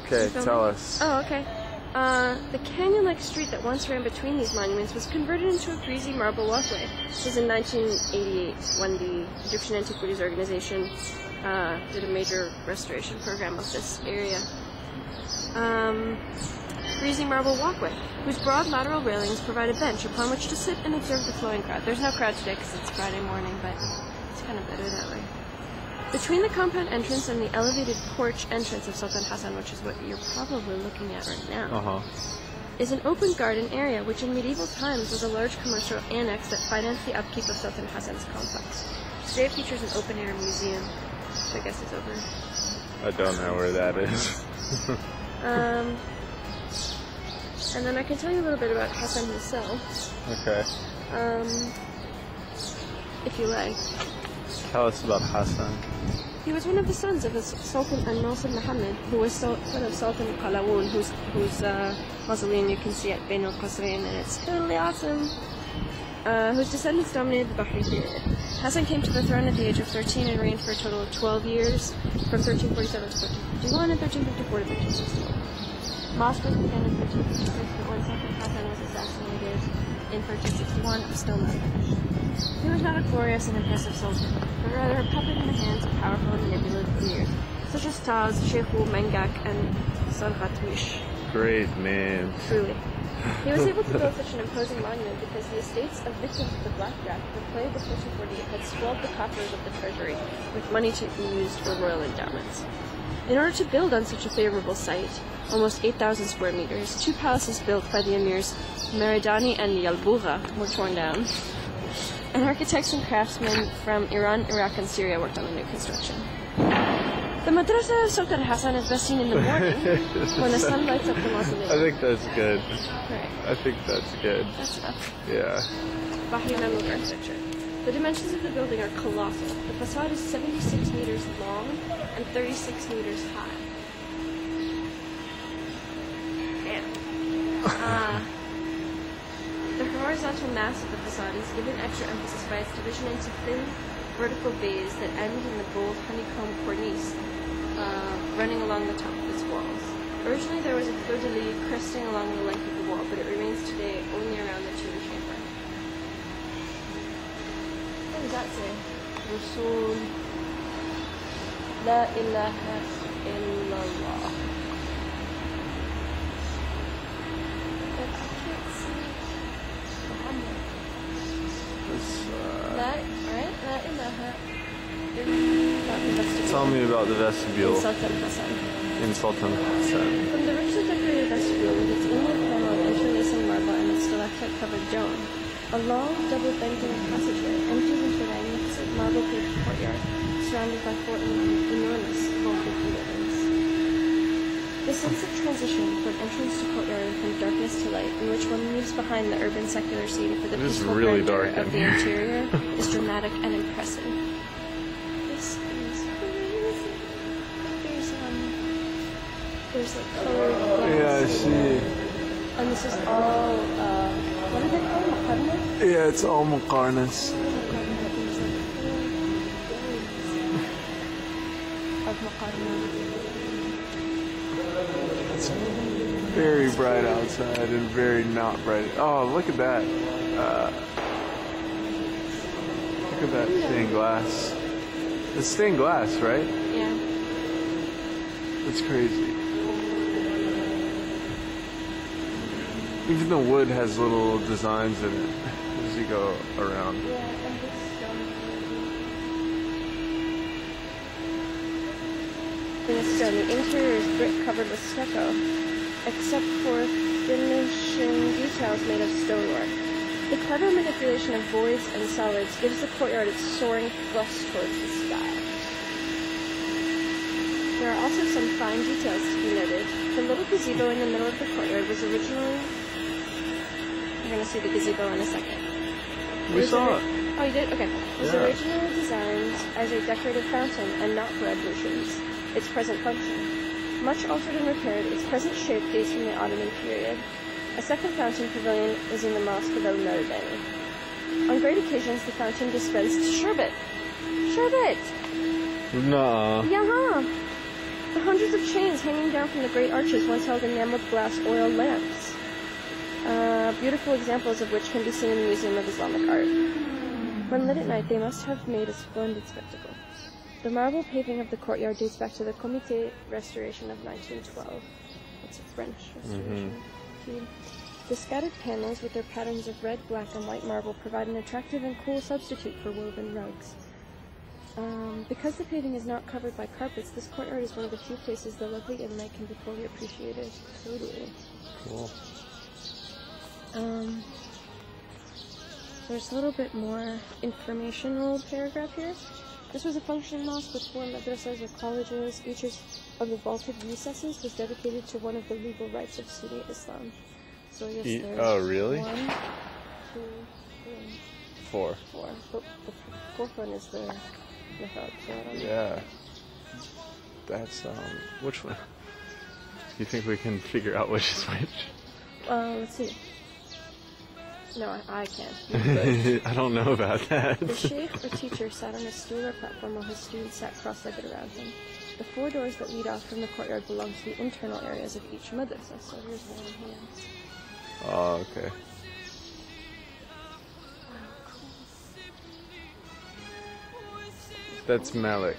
Okay, tell us. Oh, okay. The canyon-like street that once ran between these monuments was converted into a greasy marble walkway. This was in 1988 when the Egyptian Antiquities Organization did a major restoration program of this area. Greasy marble walkway, whose broad lateral railings provide a bench upon which to sit and observe the flowing crowd. There's no crowd today because it's Friday morning, but it's kind of better that way. Between the compound entrance and the elevated porch entrance of Sultan Hassan, which is what you're probably looking at right now, is an open garden area, which in medieval times was a large commercial annex that financed the upkeep of Sultan Hassan's complex. Today it features an open-air museum, which I guess is over. I don't know where that is. And then I can tell you a little bit about Hassan himself. Okay. If you like. Tell us about Hassan. He was one of the sons of Sultan al-Nasir Muhammad, who was son of Sultan Qalawun, whose mausoleum you can see at Bain al-Qasrain, and it's totally awesome. Whose descendants dominated the Bahri period. Hassan came to the throne at the age of 13 and reigned for a total of 12 years, from 1347 to 1351 and 1354 to 1361. Mosque was begun in 1356, but when Sultan Hassan was assassinated in 1361, it was still not finished. He was not a glorious and impressive sultan, but rather a puppet in the hands of powerful and manipulative leaders, such as Taz, Sheikhu, Mengak, and Sarhatmish. Great name. Truly. He was able to build such an imposing monument because the estates of victims of the Black Death, the plague of 1448, had swelled the coffers of the treasury with money to be used for royal endowments. In order to build on such a favorable site, almost 8,000 square meters, 2 palaces built by the emirs Meridani and Yalbugha were torn down, and architects and craftsmen from Iran, Iraq, and Syria worked on the new construction. The Madrasa of Sultan Hassan is best seen in the morning when the sun lights up the mausoleum. I think that's good. Right. I think that's good. That's enough. Yeah. Bahri Mamluk architecture. The dimensions of the building are colossal. The facade is 76 meters long and 36 meters high. Damn. The horizontal mass of the facade is given extra emphasis by its division into thin vertical bays that end in the gold honeycomb cornice running along the top of its walls. Originally there was a fleur-de-lis cresting along the length of the wall, but it remains today only around the tomb chamber. What does that say? Rasul La ilaha illallah. Tell me about the vestibule. In Sultan Hassan. In Sultan Hassan. From the richly decorated vestibule with its inlaid panel of interlacing marble and its stalactite-covered dome, a long, double-banking passageway empties into a magnificent marble-paved courtyard surrounded by 4 enormous vaulted buildings. The sense of transition from entrance to courtyard from darkness to light, in which one moves behind the urban secular scene for the peaceful really grandeur dark of the interior, is dramatic and impressive. This is crazy. There's like colored glass. Yeah, I see. And this is all, what are they called? Muqarnas? Yeah, it's all Muqarnas. Of Muqarnas. It's very bright outside and very not bright. Oh, look at that. Look at that stained glass. It's stained glass, right? Yeah. It's crazy. Even the wood has little designs in it as you go around. Yeah, and this stone. The interior is brick covered with stucco, except for finishing details made of stonework. The clever manipulation of voids and solids gives the courtyard its soaring thrust towards the sky. There are also some fine details to be noted. The little gazebo in the middle of the courtyard was originally... We're going to see the gazebo in a second. We saw it. Oh, you did? Okay. It was originally designed as a decorative fountain and not for ablutions. Its present function. Much altered and repaired, its present shape dates from the Ottoman period. A second fountain pavilion is in the Mosque of al-Meridani. On great occasions, the fountain dispensed sherbet. Sherbet! No. Yeah. The hundreds of chains hanging down from the great arches once held enameled glass oil lamps. Beautiful examples of which can be seen in the Museum of Islamic Art. When lit at night, they must have made a splendid spectacle. The marble paving of the courtyard dates back to the Comité Restoration of 1912. That's a French restoration. The scattered panels with their patterns of red, black, and white marble provide an attractive and cool substitute for woven rugs. Because the paving is not covered by carpets, this courtyard is one of the few places the lovely inlay can be fully appreciated. Totally. Cool. There's a little bit more informational paragraph here. This was a functioning mosque with 4 madrasas or colleges. Each of the vaulted recesses was dedicated to one of the legal rites of Sunni Islam. So yes, there's oh, really? 1, 2, 3, 4. 4. But the fourth one is the mihrab. So I don't know. Yeah. That's, which one? You think we can figure out which is which? Let's see. No, I can't. I don't know about that. The sheikh or teacher sat on a stool or platform while his students sat cross-legged around him. The 4 doors that lead off from the courtyard belong to the internal areas of each madrasa. So here's one here. Oh, okay. That's Malik.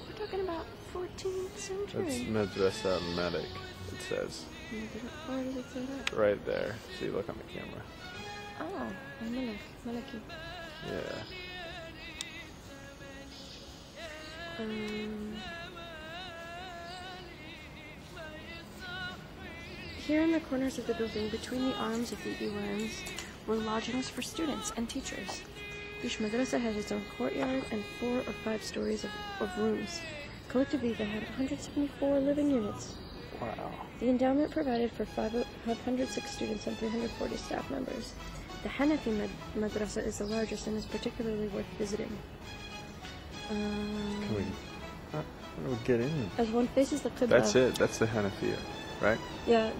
We're talking about 14th century. That's Madrasa Malik, it says. Where does it say that? Right there. See, look on the camera. Oh, Maliki. Yeah. Here in the corners of the building, between the arms of the iwans, were lodgings for students and teachers. Each madrasa had its own courtyard and 4 or 5 stories of rooms. Collectively, they had 174 living units. Wow. The endowment provided for 506 students and 340 staff members. The Hanafi Madrasa is the largest and is particularly worth visiting. How do we get in? As one faces the Qibla... That's it. That's the Hanafiya, right? Yeah,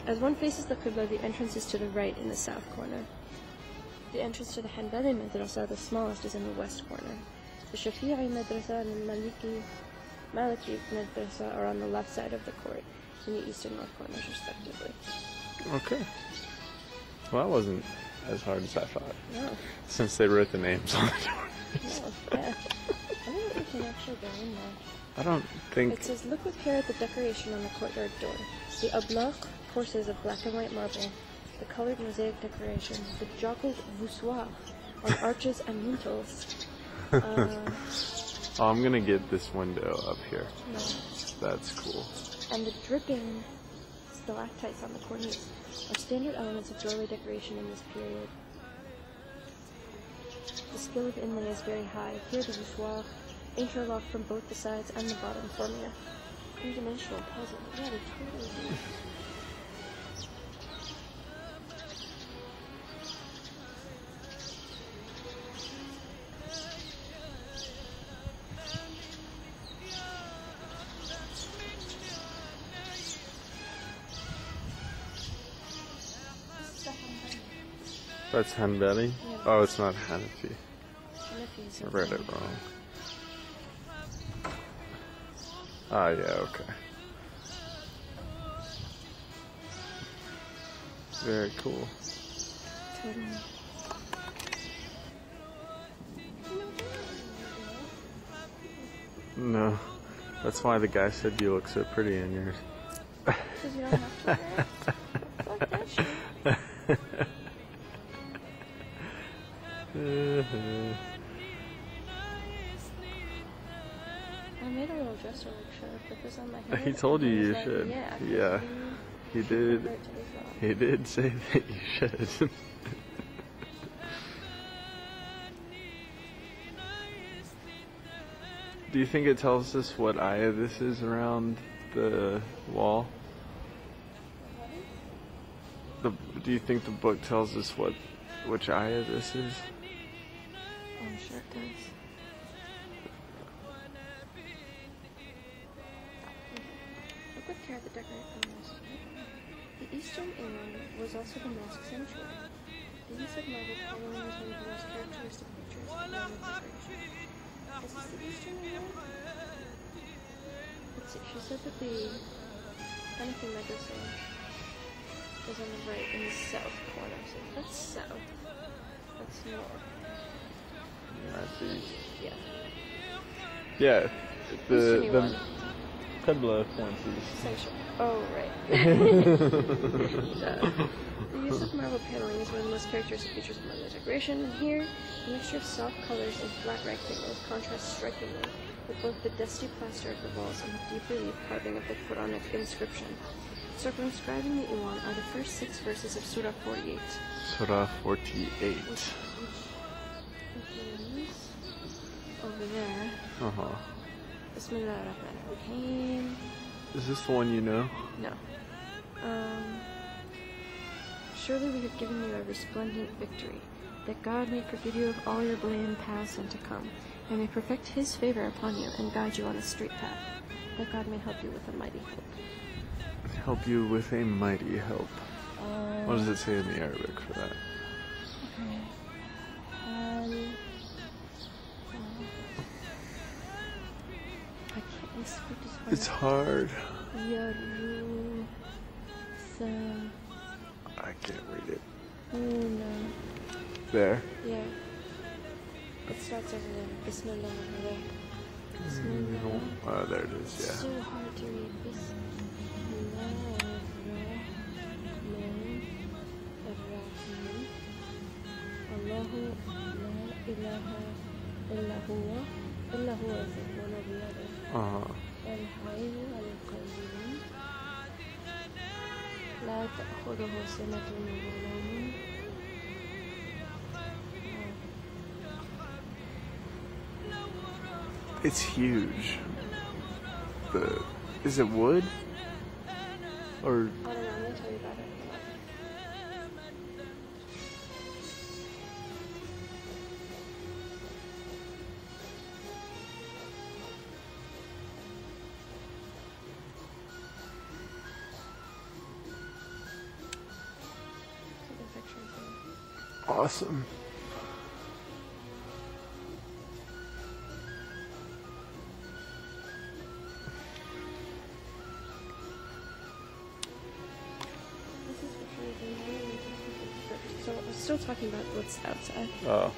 as one faces the Qibla, the entrance is to the right in the south corner. The entrance to the Hanbali Madrasa, the smallest, is in the west corner. The Shafi'i Madrasa and the Maliki Madrasa are on the left side of the court, in the east and north corners, respectively. Okay. Well, that wasn't as hard as I thought. No. Since they wrote the names on the doors. No, yeah. I don't think we can actually go in there. I don't think... It says, look with care at the decoration on the courtyard door. The ablaq, courses of black and white marble, the colored mosaic decoration, the joggled voussoirs on arches and lintels. Oh, I'm gonna get this window up here. No. That's cool. And the dripping stalactites on the cornice are standard elements of doorway decoration in this period. The skill of inlay is very high. Here the voussoirs interlock from both the sides and the bottom, forming a three-dimensional puzzle. Yeah, they totally do. That's Hanbali? Yeah. Oh, it's not Hanafi. Hanafi I read it wrong. Ah, yeah, okay. Very cool. Totally. No, that's why the guy said you look so pretty in yours. Because you don't have to wear it. Fuck that shit. I made a little dresser like shirt, put this on my head. He told you and I was you like, should. Yeah. He did. He did say that you should. Do you think it tells us what ayah this is around the wall? Do you think the book tells us which ayah this is? I'm sure it does. Look with care at the decoration. The eastern inlay was also the mosque sanctuary. The use of marble coloring is one of the most characteristic features of Islamic decoration. Is this the eastern inlay? The Let's see, she said that the Hanafi Madrasa is on the right in the south corner. So that's south. That's north. That's east. Yeah. Yeah. The one. Qibla points east. Essential. Oh, right. The use of marble paneling is one of the most characteristic features of Muslim decoration. And here, a mixture of soft colors and flat rectangles contrasts strikingly with both the dusty plaster of the walls and the deep relief carving of the Quranic inscription. Circumscribing the Iwan are the first 6 verses of Surah 48. Surah 48. Which is over there. Uh-huh. Bismillah ar-Rahman ar-Rahim. Is this the one you know? No. Surely we have given you a resplendent victory, that God may forgive you of all your blame past and to come, and may perfect His favor upon you and guide you on a straight path, that God may help you with a mighty help. Help you with a mighty help. What does it say in the Arabic for that? It's hard. I can't read it. No. There? Yeah. It starts over there. Bismillah over there. Bismillah. Oh, there it is, yeah. It's so hard to read. Bismillah ar-Rahman ar-Rahim. Allahu la ilaha illa huwa is one or the other. الحي القيوم لا تأخذه سنة ولا نوم. It's huge. Is it wood? Or I don't know, I'm gonna tell you about it. awesome. So I was still talking about what's outside. Oh.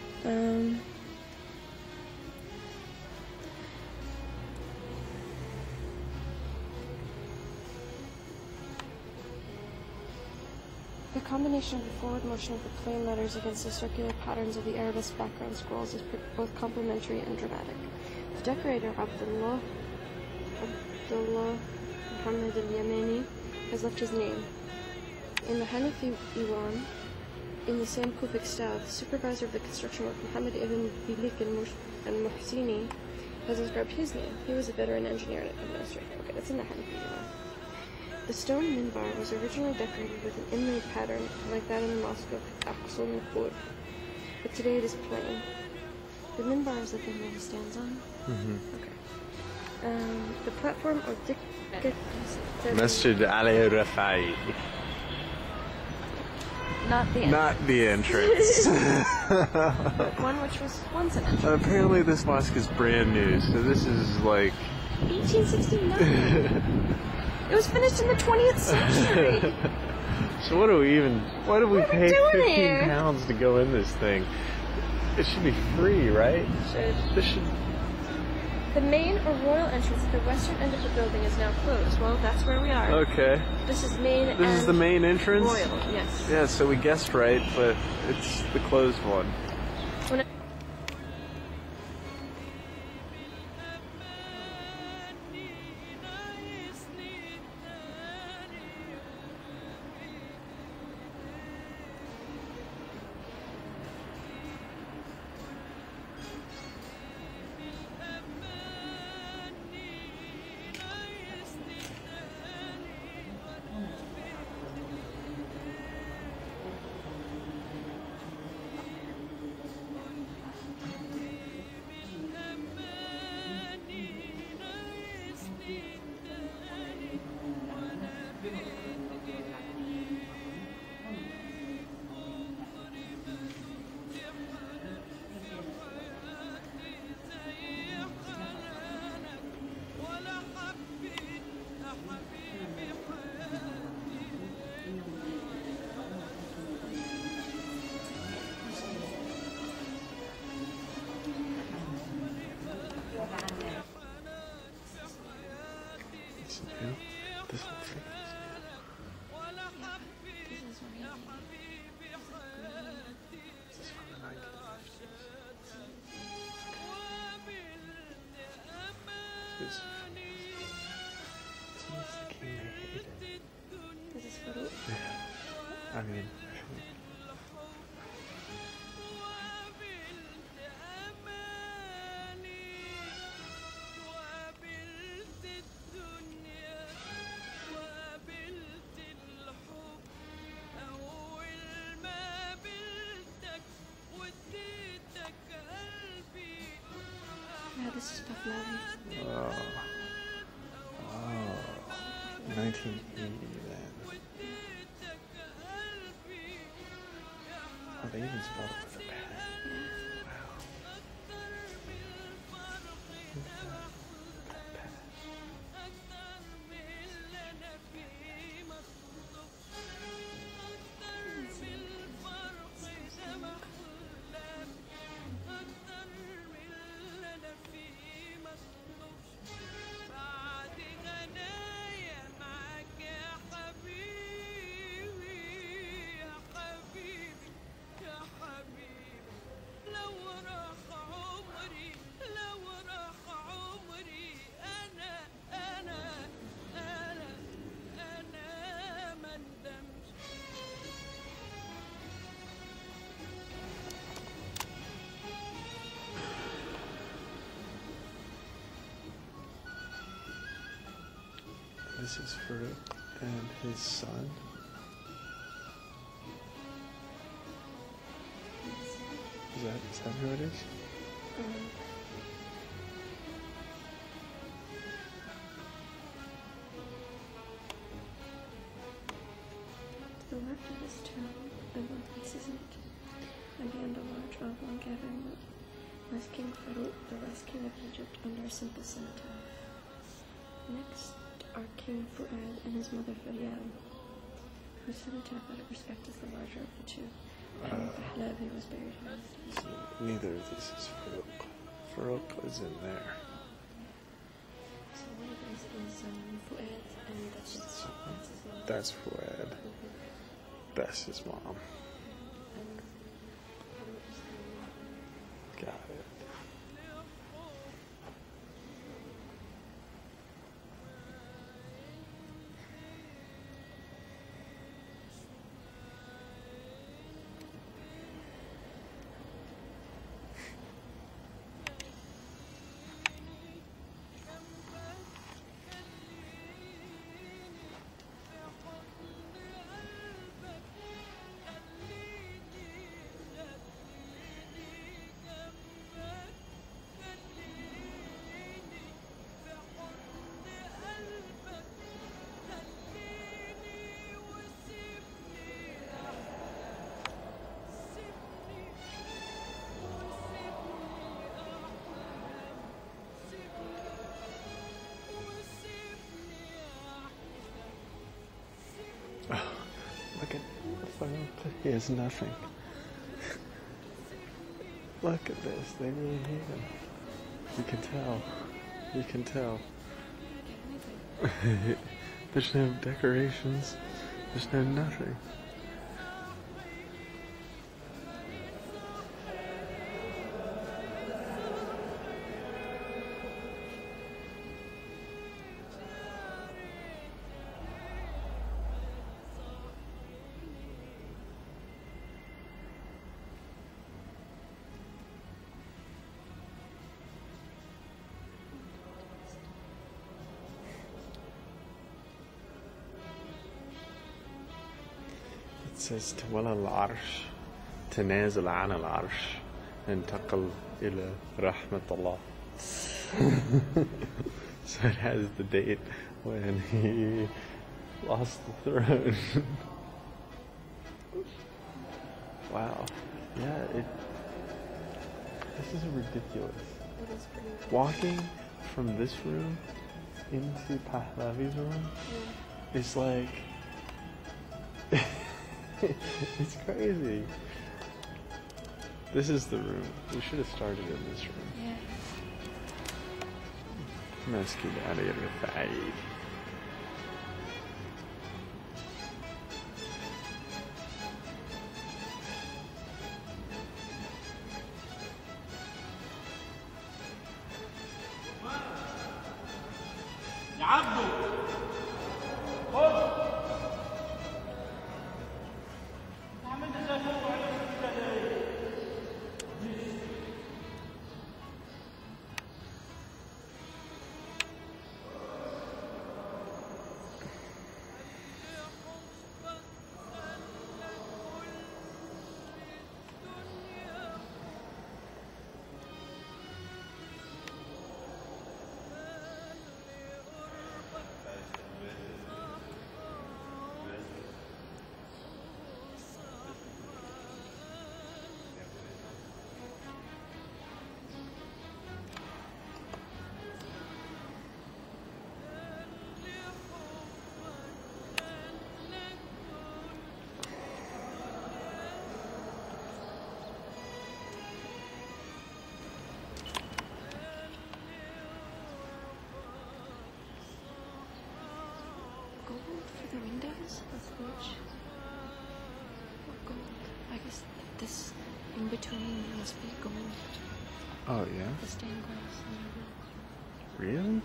The combination of the forward motion of the plain letters against the circular patterns of the arabesque background scrolls is both complementary and dramatic. The decorator Abdullah Muhammad al-Yamani has left his name. In the Hanafi Iwan, in the same Kufic style, the supervisor of the construction work, Muhammad ibn Bilik al-Muhsini, has inscribed his name. He was a veteran engineer and administrator. Okay, that's in the Hanafi Iwan. The stone minbar was originally decorated with an inlaid pattern like that in the mosque of Aqsa Nukur, but today it is plain. The minbar is the thing that he stands on. Mm-hmm. Okay. The platform or Masjid al-Rifai. Not the entrance. Not the entrance. But one which was once an entrance. Apparently this mosque is brand new, so this is like 1869. It was finished in the 20th century. So why do we pay 15 here? pounds to go in this thing? It should be free, right? The main or royal entrance at the western end of the building is now closed. Well, that's where we are. Okay. This is the main entrance? Royal, yes. Yeah, so we guessed right, but it's the closed one. You know? This whole thing. This is really This is from the 1950s. This is the king they hated. This is Farouk. Yeah. I mean, Yeah, this is Pahlavi. 1980 then. Oh, they even spelled it with a pen. Wow. This is Farouk and his son. Is that who it is? To the left of this tomb, above this isn't, and beyond a large oblong gathering was King Farouk, the last king of Egypt, under a simple cenotaph. Next are King Fuad and his mother Faryal, whose cenotaph out of respect is the larger of the two, and Pahlavi was buried with. So neither of these is Farouk. Farouk is in there. So one of these is Fuad, and that's his mom. That's Fuad. That's his mom. Got it. Look at he has nothing. Look at this. They really hate him. You can tell. You can tell. There's no decorations. There's no nothing. It says تولى العرش تنازل عن العرش انتقل إلى رحمة الله. So it has the date when he lost the throne. Wow. Yeah, this is ridiculous. It is pretty ridiculous. Walking from this room into Pahlavi's room is like it's crazy. This is the room. We should have started in this room. Yeah. Masjid al-Rifai. That's huge. Oh, gold. I guess this in between must be gold. Oh yeah. The stained glass. Really?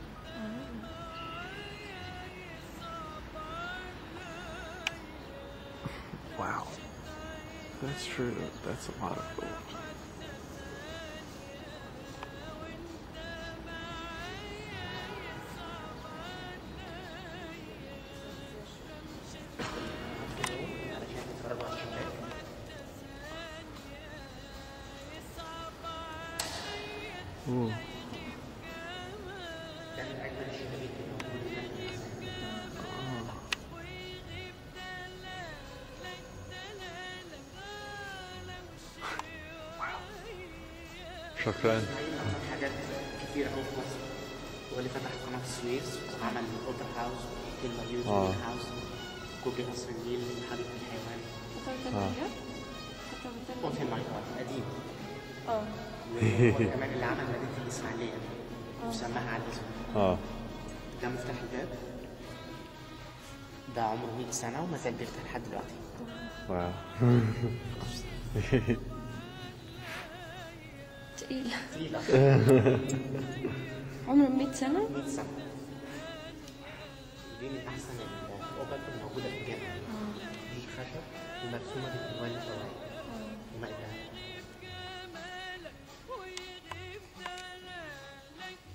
Wow. That's true. That's a lot of gold. Ooh. شكرا. حاجات كتير قوي في مصر. هو اللي فتح قناة السويس وعمل اوبرا هاوس وكلمة هاوس كوبري قصر النيل وحديقة الحيوان. وفي المايكات قديم. وهو كمان اللي عمل مدينة الإسماعيلية وسماها على اسمه. ده مفتاح الباب. ده عمره 100 سنة وما زال بيفتح لحد دلوقتي. واو. تقيلة. عمره 100 سنة؟ 100 سنة. دي من أحسن الأوبرا الموجودة في الجامعة. دي خشب ومرسومة بالألوان الطبيعية وماء الذهب.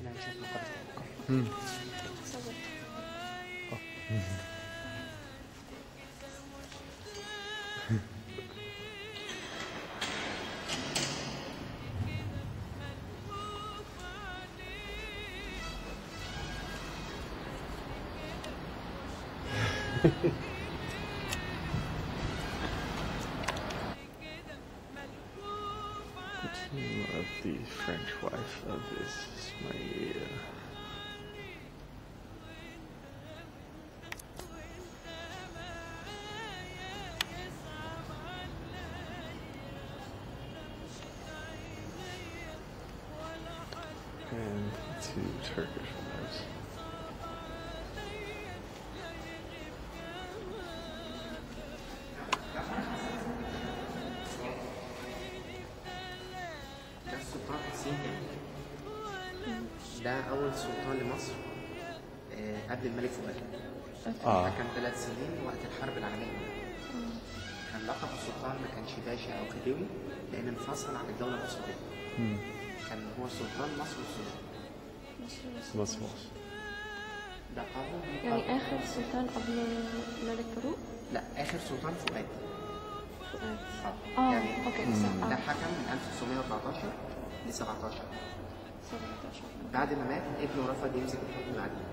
هنا نشوف مقابل. Of the French wife of Ismail. And two Turkish wives. السلطان حسين ده أول سلطان لمصر قبل الملك فؤاد. كان 3 سنين وقت الحرب العالمية. كان لقب السلطان ما كانش باشا أو خديوي لأن انفصل عن الدولة العثمانية. كان هو سلطان مصر والسودان. مصر. ده قبل يعني آخر سلطان قبل الملك فاروق؟ لا، آخر سلطان فؤاد. يعني اوكي. ده حكم من 1914 ل 17. بعد ما مات ابنه رفض يمسك الحكم بعدين.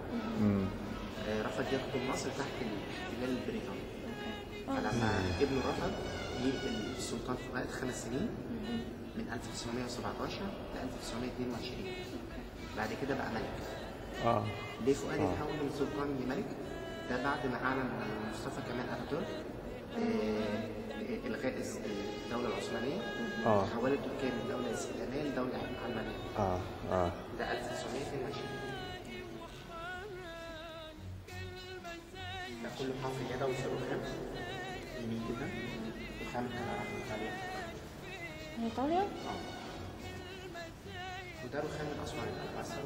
رفض يخدم مصر تحت الاحتلال البريطاني. فلما ابنه رفض يقتل السلطان فؤاد 5 سنين من 1917 ل 1922. بعد كده بقى ملك. ليه فؤاد اتحول من سلطان لملك؟ ده بعد ما اعلن مصطفى كمال اتاتورك الغاء الدولة العثمانية. حولت تركيا من دولة إسلامية لدولة علمانية. ده 1922. ده كله حافظ يدوي في رخام يمين كده. رخام كان راح من إيطاليا. من إيطاليا؟ وده رخام من أسوان مصر.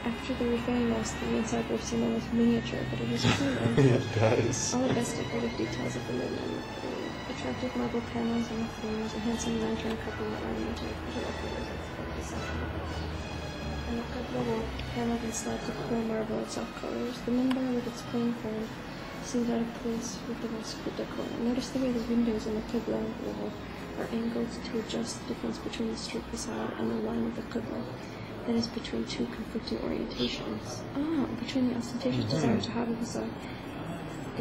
After the Rifai Mosque, the inside room seemed almost miniature, but it was clean and It does. all the best decorative details of the movement. Attractive marble panels on the floors, a handsome lantern couple ornamented with pillars and the cupola wall paneled in slabs of clear marble of soft colors. The minbar with its plain form seems out of place with the rest of the decor. Notice the way the windows in the qibla wall are angled to adjust the difference between the straight facade and the line of the qibla. That is between two conflicting orientations. Between the ostentatious desire to have a facade,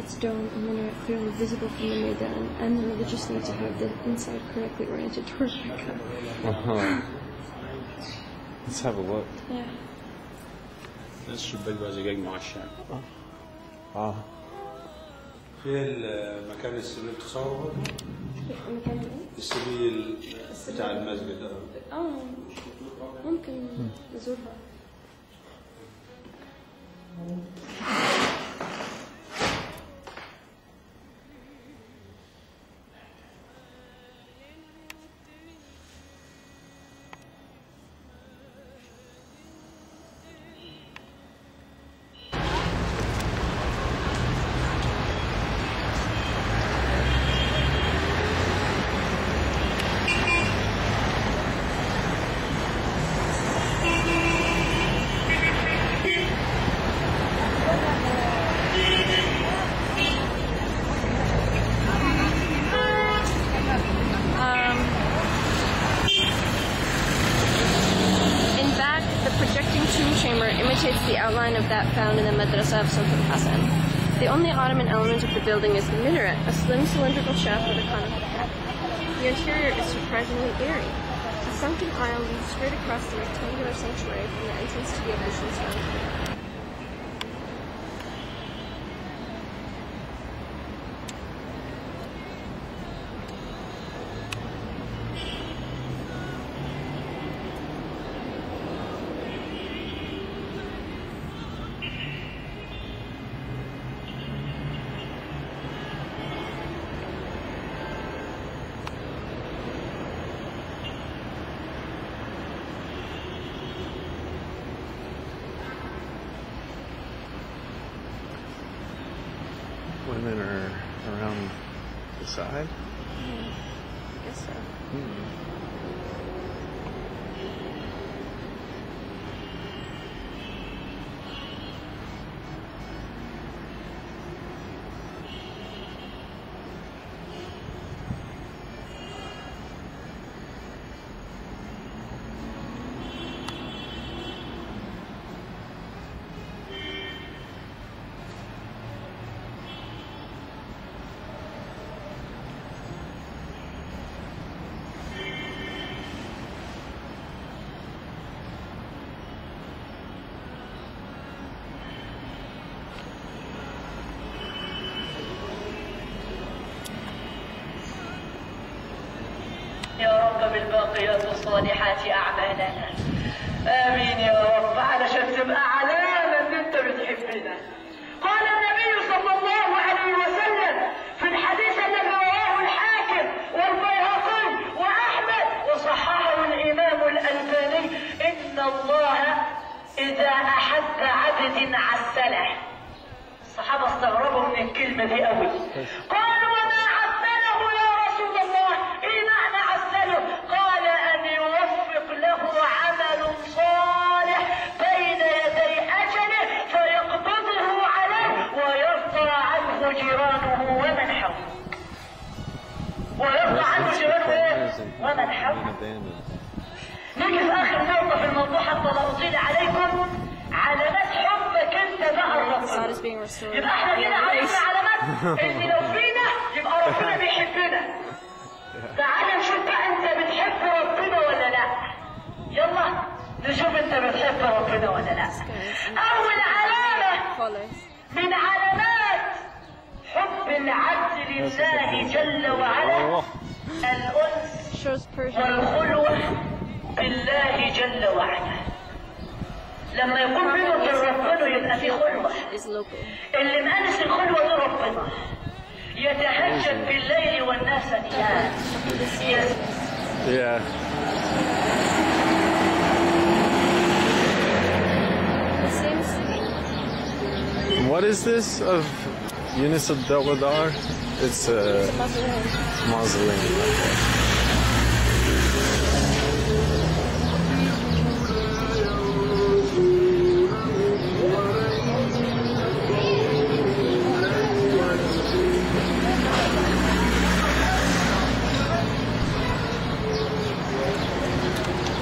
its dome and minaret clearly visible from the Maidan, and the religious need to have the inside correctly oriented toward Mecca. Let's have a look. Yeah. ده الشباك بقى زجاج معشق. في المكان السرير تصور. مكان ايه؟ السبيل بتاع المسجد. ممكن نزورها. Imitates the outline of that found in the Madrasa of Sultan Hassan. The only Ottoman element of the building is the minaret, a slim cylindrical shaft with a conical cap. The interior is surprisingly airy. A sunken aisle leads straight across the rectangular sanctuary from the entrance to the ablutions fountain. Women are around the side? I guess so. يا رب بالباقيات الصالحات أعمالنا. آمين يا رب، علشان تبقى علامة إن أنت بتحبنا. قال النبي صلى الله عليه وسلم في الحديث الذي رواه الحاكم والبيهقي وأحمد وصححه الإمام الألباني: إن الله إذا أحب عبد عسله. الصحابة استغربوا من الكلمة دي قوي. قالوا: وما عسله يا رسول الله؟ إيه معنى عسله؟ قال: أن يوفق له عمل صالح بين يدي أجله فيقبضه عليه ويرضى عنه جيرانه ومن حوله. ويرضى عنه جيرانه ومن حوله. نيجي في آخر نقطة في الموضوع حتى لا أطيل عليكم. علامات حبك انت بقى لربنا. يبقى احنا كده عرفنا علامات ان لو فينا يبقى ربنا بيحبنا. تعال نشوف بقى انت بتحب ربنا ولا لا. يلا نشوف انت بتحب ربنا ولا لا. اول علامة من علامات حب العبد لله جل وعلا الأنس والخلوة بالله جل وعلا. لما يكون بينه وبين ربنا يبقى في خلوة. اللي مأنس الخلوة دي ربنا. يتهجد بالليل والناس نيام. What is this of Yunus al-Dawadar? It's a mausoleum.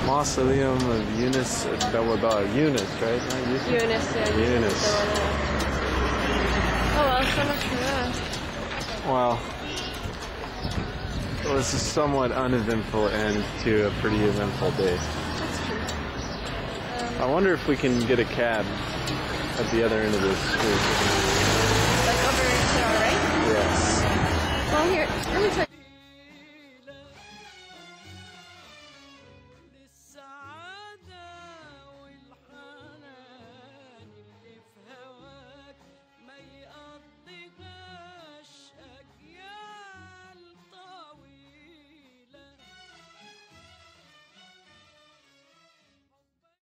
Mausoleum of Yunus al-Dawadar. Yunus, right? Not Yusuf? Yunus, yeah. Yunus. Oh well, so much for that. Well, this is somewhat uneventful end to a pretty eventful day. That's true. I wonder if we can get a cab at the other end of this street. Like over to our right? Yes. Well, here, let me try.